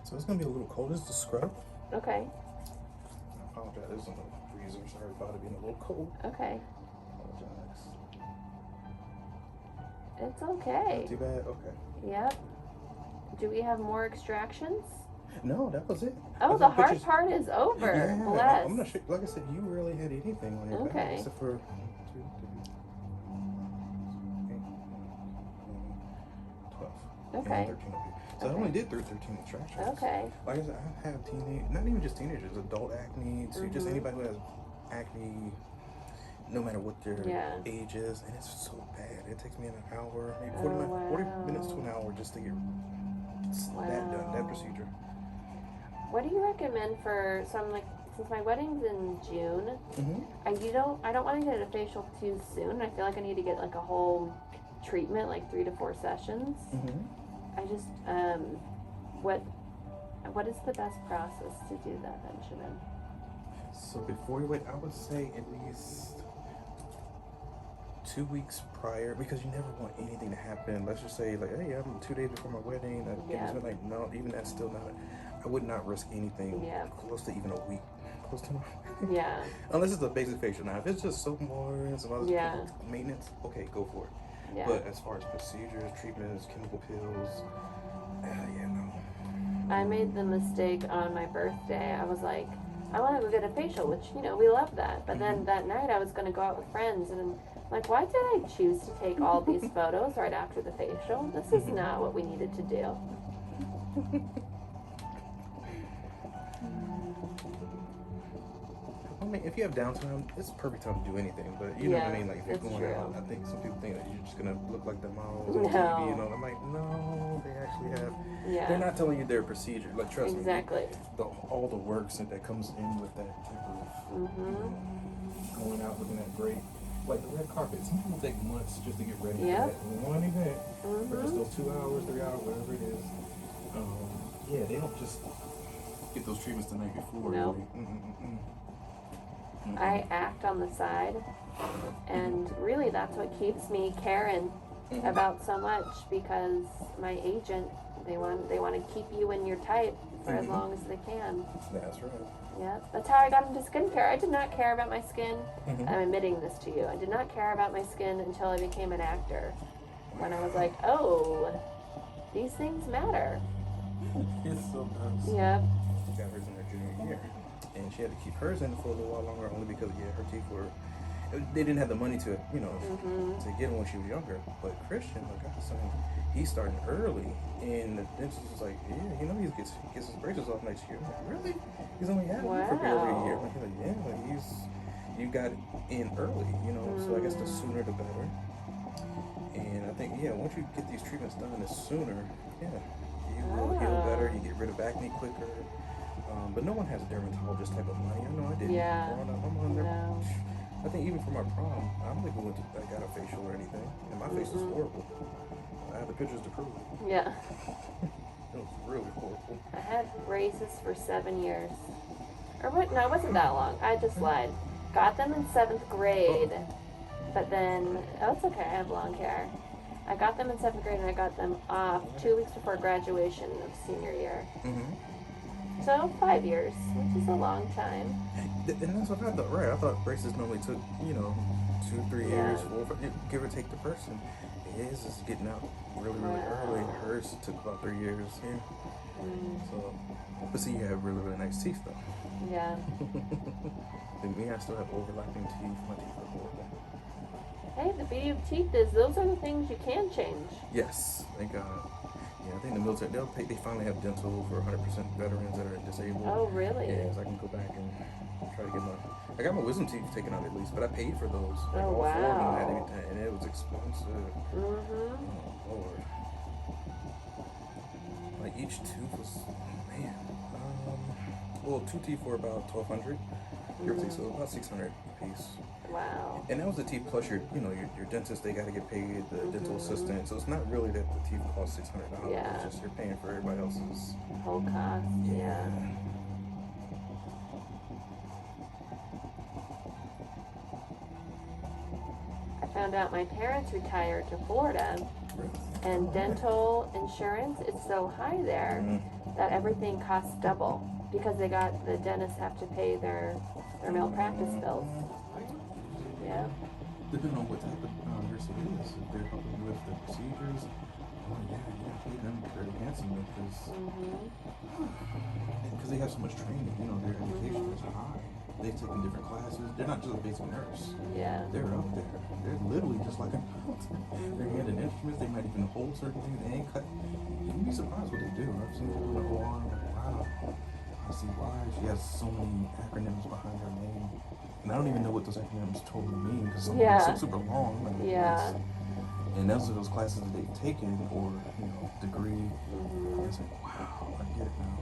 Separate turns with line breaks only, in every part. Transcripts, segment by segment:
So it's gonna be a little cold. This is the scrub.
Okay.
I apologize. It's in the freezer. Sorry about it being a little cold.
Okay.
Apologize.
It's okay.
Not too bad. Okay.
Yep. Do we have more extractions?
No, that was it.
Oh, the hard part is over.
Yeah,
Bless.
I'm not sure. Like I said, you rarely had anything on your back except for 2, 3, 12.
Okay.
And 13 of you. So I only did 13 extractions.
Okay.
Like I said, I have not even just teenagers, adult acne, to just anybody who has acne, no matter what their age is, and it's so bad. It takes me an hour, maybe 40 minutes to an hour just to get that done, that procedure.
What do you recommend for some, like, since my wedding's in June, I don't want to get a facial too soon. I feel like I need to get like a whole treatment, like 3 to 4 sessions. I just, what is the best process to do that, Benjamin?
So before you wait, I would say at least 2 weeks prior, because you never want anything to happen. Let's just say, like, hey, I'm 2 days before my wedding. Like, no, even that's still not. I would not risk anything close to even a week. Close to my wedding. Yeah. Unless it's a basic facial. Now, if it's just soap and water and some other maintenance, okay, go for it. Yeah. But as far as procedures, treatments, chemical pills, no.
I made the mistake on my birthday. I was like, I want to go get a facial, which, you know, we love that. But then that night I was going to go out with friends, and I'm like, why did I choose to take all these photos right after the facial? This is not what we needed to do.
I mean, if you have downtime, it's a perfect time to do anything. But you know what I mean? Like, if you're going out, I think some people think that you're just going to look like the models on TV. You know, I'm like, no, they actually have. Yeah. They're not telling you their procedure. Like, trust me. All the work that comes in with that type of going out looking that great. Like the red carpet. Some people take months just to get ready for that one event. For just those 2 hours, 3 hours, whatever it is. They don't just get those treatments the night before.
No. I act on the side, and really that's what keeps me caring about so much, because my agent, they want to keep you in your type for as long as they can.
That's right.
Yeah, that's how I got into skincare. I did not care about my skin. I'm admitting this to you. I did not care about my skin until I became an actor. When I was like, oh, these things matter.
It so does.
Yeah.
She got hers in her junior year, and she had to keep hers in for a little while longer, only because her teeth were. They didn't have the money to, to get them when she was younger. But Christian, like I was saying, he's starting early, and the dentist was like, yeah, he gets his braces off next year. I'm like, really? He's only had them for barely a year. Like, you got in early, So I guess the sooner the better. And I think, once you get these treatments done, the sooner, you will heal better. You get rid of acne quicker. But no one has a dermatologist type of money. I know I didn't. Growing up, I'm on there. I think even for my prom, I don't think I got a facial or anything, and my face was horrible. I have the pictures to prove it.
Yeah.
It was really horrible.
I had braces for 7 years. Or what? No, it wasn't that long. I just lied. Got them in 7th grade, but then, it's okay, I have long hair. I got them in 7th grade, and I got them off 2 weeks before graduation of senior year. So 5 years, which is a long time.
And that's what I thought, right? I thought braces normally took, 2, 3 years, 4, 5, give or take the person. His is getting out really, really early. Hers took about 3 years. So, but see, you have really, really nice teeth, though.
Yeah.
And me, I still have overlapping teeth. My teeth are horrible.
Hey, the beauty of teeth is those are the things you can change.
Yes, thank God. Yeah, I think the military, they finally have dental for 100% veterans that are disabled.
Oh, really?
Yeah, so I can go back and try to get I got my wisdom teeth taken out at least, but I paid for those. Like, all 4 of them had everything, and it was expensive. Oh, Lord. Like, each tooth was, man. Well, 2 teeth were about $1,200. So about $600 a piece.
Wow.
And that was the teeth plus your dentist, they got to get paid, the dental assistant. So it's not really that the teeth cost $600. It's just you're paying for everybody else's
whole cost. Yeah. I found out my parents retired to Florida, and dental insurance is so high there that everything costs double because the dentists have to pay their malpractice bills. Yeah.
Depending on what type of nurse it is, if they're helping with the procedures, oh yeah, you gotta pay them very handsomely because they have so much training. You know, their education is high. They've taken different classes. They're not just a basic nurse.
Yeah.
They're up there. They're literally just like a they're handling instruments. They might even hold certain things and cut. You'd be surprised what they do. I've seen people like go on, like, wow, I see why. She has so many acronyms behind her name. And I don't even know what those acronyms totally mean because some of them are so super long. Like, and those are those classes that they've taken or, you know, degree. And it's like, wow, I get it now.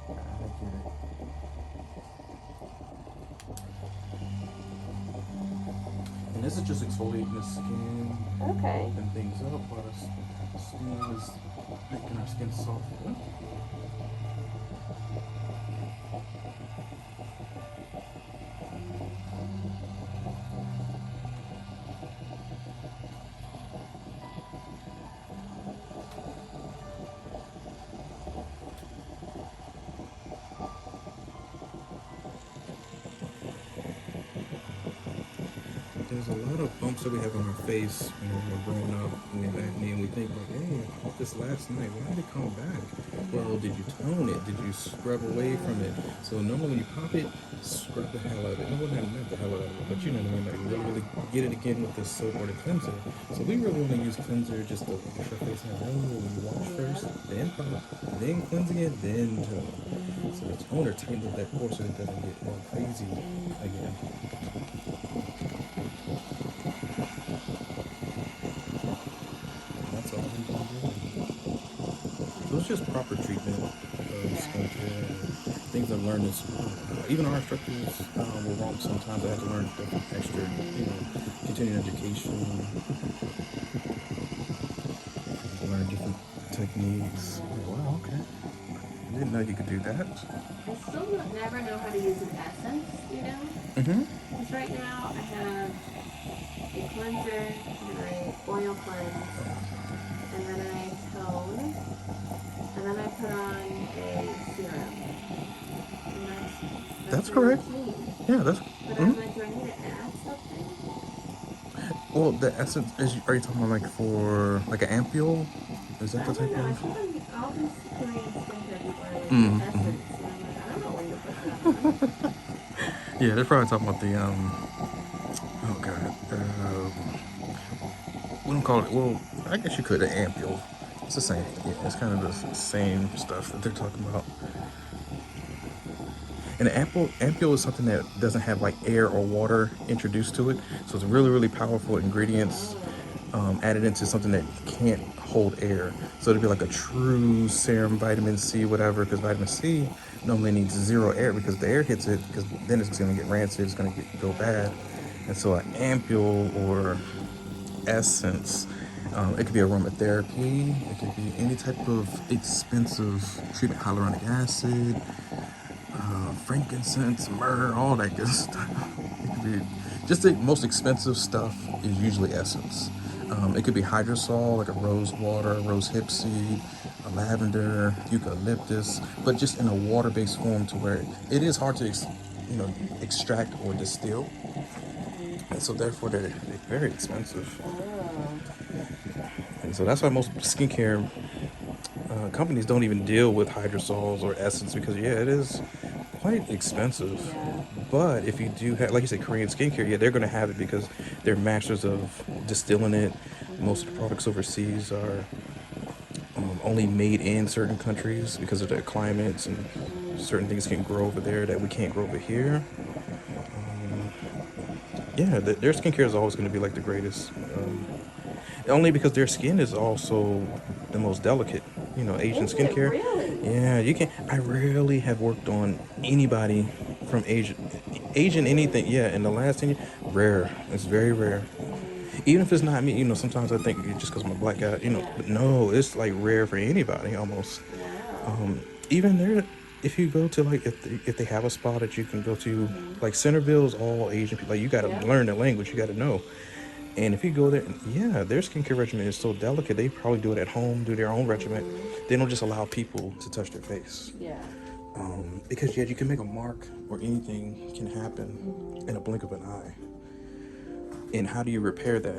I get it. And this is just exfoliating the skin.
Okay.
And things up while the steam is making our skin softer. There's a lot of bumps that we have on our face when we're growing up with acne, and we think like, hey, I popped this last night. Why did it come back? Well, did you tone it? Did you scrub away from it? So normally when you pop it, scrub the hell out of it. No one had not the hell out of it, but you know what I mean? Like really get it again with the soap or the cleanser. So we really want to use cleanser just to wash our face out. Oh, when you wash first, then pop, then cleanse again, then tone. So the toner tightens up that pore so it doesn't get more crazy again. So it's just proper treatment of skincare and things I've learned is even our instructors were wrong sometimes. I had to learn extra, you know, continuing education, learn different techniques. Wow, okay. I didn't know you could do that.
I still never know how to use an essence, you know? Because right now I have a cleanser and I oil cleanse, and then I tone, and then I put on a serum. And that's
correct.
routine.
Yeah, that's.
But I'm like, do I need to add something?
Well, the essence are you talking about like for like an ampule? Is that the type
I
of?
think all these Korean skincare people are like essence, and I'm like, I don't know where you put that on.
Yeah, they're probably talking about the oh god, we don't call it. Well, I guess you could an ampule. It's the same. Yeah, it's kind of the same stuff that they're talking about. And an ampule is something that doesn't have like air or water introduced to it, so it's really really powerful ingredients added into something that can't hold air. So it'd be like a true serum, vitamin C, whatever, because vitamin C normally needs zero air because if the air hits it, because then it's going to get rancid, it's going to go bad. And so an ampule or essence, it could be aromatherapy, it could be any type of expensive treatment, hyaluronic acid, frankincense, myrrh, all that good stuff. It could be just the most expensive stuff is usually essence. It could be hydrosol, like a rose water, rose hip seed, a lavender, eucalyptus, but just in a water-based form to where it is hard to, extract or distill. And so therefore they're very expensive. And so that's why most skincare companies don't even deal with hydrosols or essence because it is quite expensive. But if you do have, like you said, Korean skincare, they're going to have it because they're masters of distilling it. Most of the products overseas are only made in certain countries because of their climates, and certain things can grow over there that we can't grow over here. Their skincare is always going to be like the greatest. Only because their skin is also the most delicate. Asian skincare.
Really?
Yeah, you can. I rarely have worked on anybody from Asian anything. Yeah, in the last 10 years, rare. It's very rare. Even if it's not me, sometimes I think just because I'm a black guy, but no, it's like rare for anybody almost. Even there, if you go to like if they have a spot that you can go to, like Centerville's all Asian people. Like you got to learn the language. You got to know. And if you go there, yeah, their skincare regimen is so delicate. They probably do it at home, do their own regimen. They don't just allow people to touch their face.
Yeah.
Because yeah, you can make a mark or anything can happen in a blink of an eye. And how do you repair that?